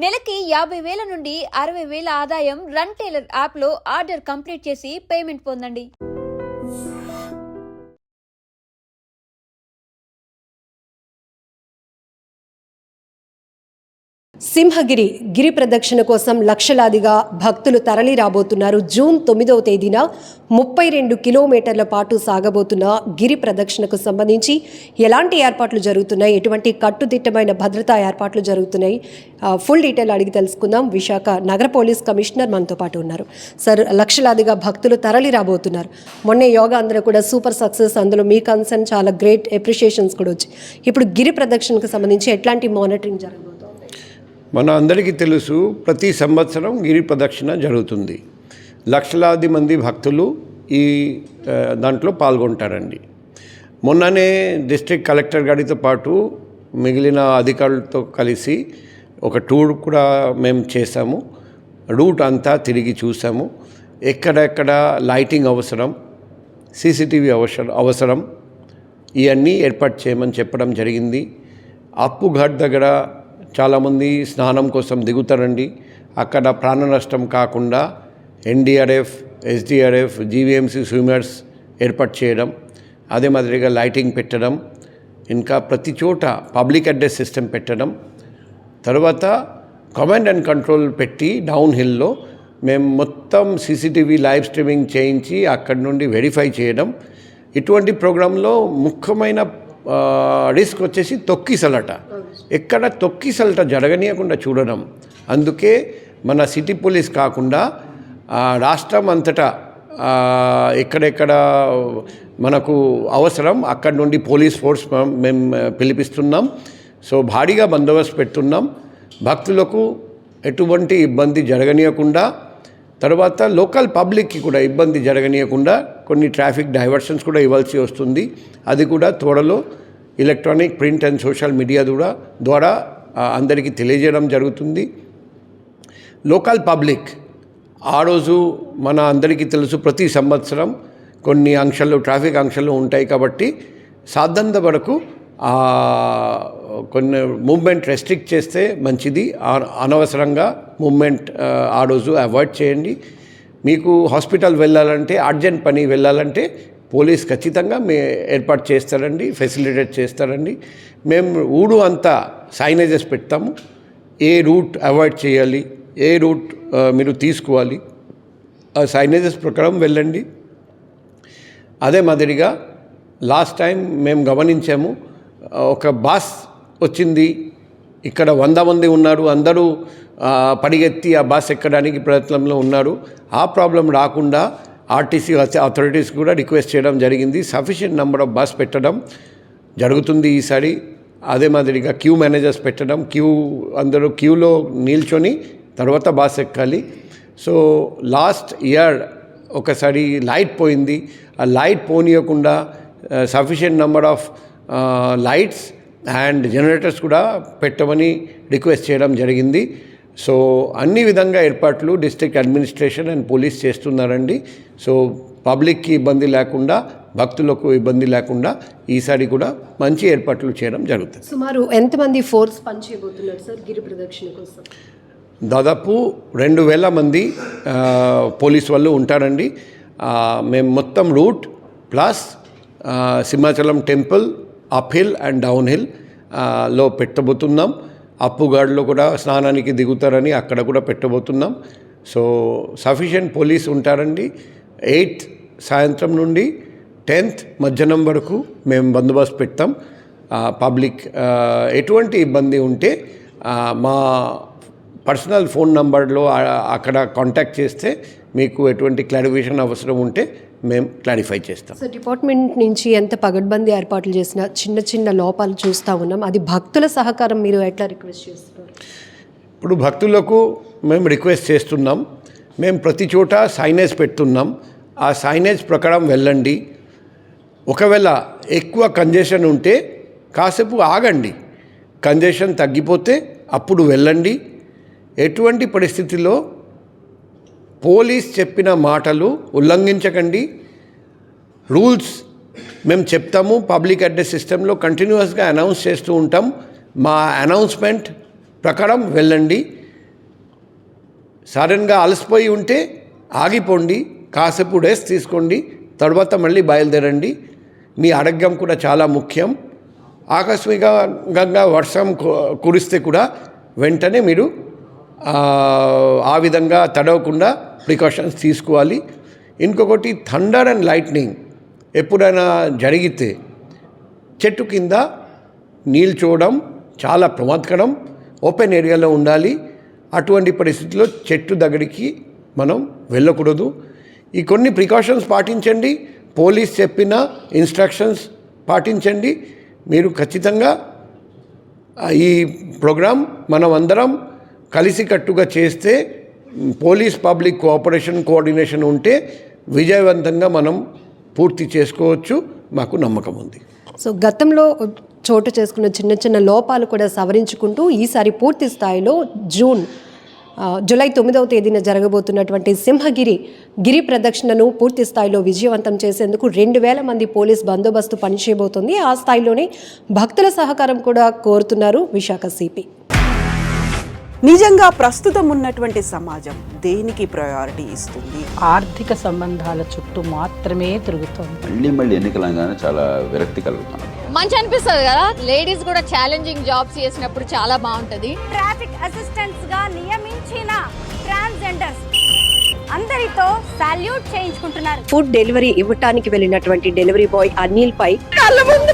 నెలకి 50,000 నుండి 60,000 ఆదాయం రన్ టైలర్ యాప్లో ఆర్డర్ కంప్లీట్ చేసి పేమెంట్ పొందండి. సింహగిరి గిరి ప్రదక్షిణ కోసం లక్షలాదిగా భక్తులు తరలి రాబోతున్నారు. జూన్ 9వ తేదీన 32 కిలోమీటర్ల పాటు సాగబోతున్న గిరి ప్రదక్షిణకు సంబంధించి ఎలాంటి ఏర్పాట్లు జరుగుతున్నాయి, ఎటువంటి కట్టుదిట్టమైన భద్రతా ఏర్పాట్లు జరుగుతున్నాయి, ఫుల్ డీటెయిల్ అడిగి తెలుసుకుందాం. విశాఖ నగర పోలీస్ కమిషనర్ మనతో పాటు ఉన్నారు. సార్, లక్షలాదిగా భక్తులు తరలి రాబోతున్నారు. మొన్నే యోగా అందరూ కూడా సూపర్ సక్సెస్, అందులో మీ కన్సర్న్ చాలా గ్రేట్ అప్రిషియేషన్స్ కూడా వచ్చాయి. ఇప్పుడు గిరి ప్రదక్షిణకు సంబంధించి ఎట్లాంటి మానిటరింగ్ జరగబోతుంది? మన అందరికీ తెలుసు, ప్రతి సంవత్సరం గిరి ప్రదక్షిణ జరుగుతుంది. లక్షలాది మంది భక్తులు ఈ దాంట్లో పాల్గొంటారండి. మొన్ననే డిస్ట్రిక్ట్ కలెక్టర్ గారితో పాటు మిగిలిన అధికారులతో కలిసి ఒక టూర్ కూడా మేము చేసాము. రూట్ అంతా తిరిగి చూసాము. ఎక్కడెక్కడ లైటింగ్ అవసరం, సీసీటీవీ అవసరం ఇవన్నీ ఏర్పాటు చేయమని చెప్పడం జరిగింది. అప్పుఘాట్ దగ్గర చాలామంది స్నానం కోసం దిగుతారండి. అక్కడ ప్రాణ నష్టం కాకుండా ఎన్డీఆర్ఎఫ్, ఎస్డీఆర్ఎఫ్, జీవీఎంసీ స్విమ్మర్స్ ఏర్పాటు చేయడం, అదే మాదిరిగా లైటింగ్ పెట్టడం, ఇంకా ప్రతి చోట పబ్లిక్ అడ్రస్ సిస్టమ్ పెట్టడం, తర్వాత కమాండ్ అండ్ కంట్రోల్ పెట్టి డౌన్ హిల్లో మేము మొత్తం సీసీటీవీ లైవ్ స్ట్రీమింగ్ చేయించి అక్కడి నుండి వెరిఫై చేయడం. ఇటువంటి ప్రోగ్రాంలో ముఖ్యమైన రిస్క్ వచ్చేసి తొక్కిసలట. ఎక్కడ తొక్కిసలట జరగనీయకుండా చూడడం. అందుకే మన సిటీ పోలీస్ కాకుండా రాష్ట్రం అంతటా ఎక్కడెక్కడ మనకు అవసరం అక్కడి నుండి పోలీస్ ఫోర్స్ మేము పిలిపిస్తున్నాం. సో భారీగా బందోబస్తు పెడుతున్నాం. భక్తులకు ఎటువంటి ఇబ్బంది జరగనీయకుండా, తర్వాత లోకల్ పబ్లిక్కి కూడా ఇబ్బంది జరగనీయకుండా కొన్ని ట్రాఫిక్ డైవర్షన్స్ కూడా ఇవ్వాల్సి వస్తుంది. అది కూడా త్వరలో electronic, print and social media ద్వారా అందరికీ తెలియజేయడం జరుగుతుంది. లోకల్ పబ్లిక్ ఆ రోజు మన అందరికీ తెలుసు, ప్రతి సంవత్సరం కొన్ని ఆంక్షలు, ట్రాఫిక్ ఆంక్షలు ఉంటాయి కాబట్టి సాధ్యంత వరకు కొన్ని మూవ్మెంట్ రెస్ట్రిక్ట్ చేస్తే మంచిది. అనవసరంగా మూవ్మెంట్ ఆ రోజు అవాయిడ్ చేయండి. మీకు హాస్పిటల్ వెళ్ళాలంటే, అర్జెంట్ పని వెళ్ళాలంటే పోలీస్ ఖచ్చితంగా ఏర్పాటు చేస్తారండి, ఫెసిలిటేట్ చేస్తారండి. మేము ఊరు అంతా సైనేజెస్ పెడతాము. ఏ రూట్ అవాయిడ్ చేయాలి, ఏ రూట్ మీరు తీసుకోవాలి, ఆ సైనేజెస్ ప్రకారం వెళ్ళండి. అదే మాదిరిగా లాస్ట్ టైం మేము గమనించాము, ఒక బస్ వచ్చింది, ఇక్కడ 100 మంది ఉన్నారు, అందరూ పరిగెత్తి ఆ బస్ ఎక్కడానికి ప్రయత్నంలో ఉన్నారు. ఆ ప్రాబ్లం రాకుండా ఆర్టీసీ అథారిటీస్ కూడా రిక్వెస్ట్ చేయడం జరిగింది. సఫిషియెంట్ నెంబర్ ఆఫ్ బస్ పెట్టడం జరుగుతుంది ఈసారి. అదే మాదిరిగా క్యూ మేనేజర్స్ పెట్టడం, అందరూ క్యూలో నిల్చొని తర్వాత బస్ ఎక్కాలి. సో లాస్ట్ ఇయర్ ఒకసారి లైట్ పోయింది. ఆ లైట్ పోనీయకుండా sufficient number of lights and generators కూడా పెట్టమని రిక్వెస్ట్ చేయడం జరిగింది. సో అన్ని విధంగా ఏర్పాట్లు డిస్ట్రిక్ట్ అడ్మినిస్ట్రేషన్ అండ్ పోలీస్ చేస్తున్నారండి. సో పబ్లిక్కి ఇబ్బంది లేకుండా, భక్తులకు ఇబ్బంది లేకుండా ఈసారి కూడా మంచి ఏర్పాట్లు చేయడం జరుగుతుంది. సుమారు ఎంతమంది ఫోర్స్ పనిచేయబోతున్నారు సార్ గిరి ప్రదక్షిణ కోసం? దాదాపు 2,000 మంది పోలీస్ వాళ్ళు ఉంటారండి. మేము మొత్తం route plus Simhachalam temple up hill and down hill లో పెట్టబోతున్నాం. అప్పుగాడులో కూడా స్నానానికి దిగుతారని అక్కడ కూడా పెట్టబోతున్నాం. సో సఫిషియెంట్ పోలీస్ ఉంటారండి. 8th సాయంత్రం నుండి 10th మధ్యాహ్నం వరకు మేము బందోబస్తు పెడతాం. పబ్లిక్ ఎటువంటి ఇబ్బంది ఉంటే మా పర్సనల్ ఫోన్ నంబర్లో అక్కడ కాంటాక్ట్ చేస్తే మీకు ఎటువంటి క్లారిఫికేషన్ అవసరం ఉంటే మేము క్లారిఫై చేస్తాం. సో డిపార్ట్మెంట్ నుంచి ఎంత పగడ్బందీ ఏర్పాట్లు చేసినా చిన్న చిన్న లోపాలు చూస్తూ ఉన్నాం. అది భక్తుల సహకారం మీరు ఎట్లా రిక్వెస్ట్ చేస్తున్నారు? ఇప్పుడు భక్తులకు మేము రిక్వెస్ట్ చేస్తున్నాం. మేము ప్రతి చోట సైనేజ్ పెడుతున్నాం. ఆ సైనేజ్ ప్రకారం వెళ్ళండి. ఒకవేళ ఎక్కువ కంజెషన్ ఉంటే కాసేపు ఆగండి. కంజెషన్ తగ్గిపోతే అప్పుడు వెళ్ళండి. ఎటువంటి పరిస్థితిలో పోలీస్ చెప్పిన మాటలు ఉల్లంఘించకండి. రూల్స్ మేము చెప్తాము, పబ్లిక్ అడ్రస్ సిస్టంలో కంటిన్యూస్గా అనౌన్స్ చేస్తూ ఉంటాం. మా అనౌన్స్మెంట్ ప్రకారం వెళ్ళండి. సడన్గా అలసిపోయి ఉంటే ఆగిపోండి, కాసేపు రెస్ట్ తీసుకోండి, తర్వాత మళ్ళీ బయలుదేరండి. మీ ఆరోగ్యం కూడా చాలా ముఖ్యం. ఆకస్మికంగా వర్షం కురిస్తే కూడా వెంటనే మీరు ఆ విధంగా తడవకుండా ప్రికాషన్స్ తీసుకోవాలి. ఇంకొకటి, థండర్ అండ్ లైట్నింగ్ ఎప్పుడైనా జరిగితే చెట్టు కింద నిల్చోవడం చాలా ప్రమాదకరం. ఓపెన్ ఏరియాలో ఉండాలి. అటువంటి పరిస్థితుల్లో చెట్టు దగ్గరికి మనం వెళ్ళకూడదు. ఈ కొన్ని ప్రికాషన్స్ పాటించండి, పోలీస్ చెప్పిన ఇన్స్ట్రక్షన్స్ పాటించండి. మీరు ఖచ్చితంగా ఈ ప్రోగ్రాం మనం అందరం కలిసికట్టుగా చేస్తే, పోలీస్ పబ్లిక్ కోఆర్డినేషన్ ఉంటే విజయవంతంగా మనం పూర్తి చేసుకోవచ్చు. మాకు నమ్మకం ఉంది. సో గతంలో చోటు చేసుకున్న చిన్న చిన్న లోపాలు కూడా సవరించుకుంటూ ఈసారి పూర్తి స్థాయిలో జూలై 9వ తేదీన జరగబోతున్నటువంటి సింహగిరి గిరి ప్రదక్షిణను పూర్తి స్థాయిలో విజయవంతం చేసేందుకు 2000 మంది పోలీస్ బందోబస్తు పనిచేయబోతోంది. ఆ స్థాయిలోనే భక్తుల సహకారం కూడా కోరుతున్నారు విశాఖ సిపి. నిజంగా ప్రస్తుతం ఉన్నటువంటి సమాజం దేనికి ప్రయారిటీ ఇస్తుంది? ఆర్థిక సంబంధాల చుట్టూ మాత్రమే తిరుగుతోంది. మళ్ళీ ఎన్నికలంగానే చాలా విరక్తి కలుగుతాను. మంచి అనిపిస్తుంది కదా, లేడీస్ కూడా ఛాలెంజింగ్ జాబ్స్ చేసినప్పుడు చాలా బాగుంటది. ట్రాఫిక్ అసిస్టెంట్స్ గా నియమించిన ట్రాన్స్జెండర్స్ అందరితో సాల్యూట్ చేయించుకుంటున్నారు. ఫుడ్ డెలివరీ ఇవ్వటానికి వెళ్ళినటువంటి డెలివరీ బాయ్ అనిల్ పై కళ్ళ ముందు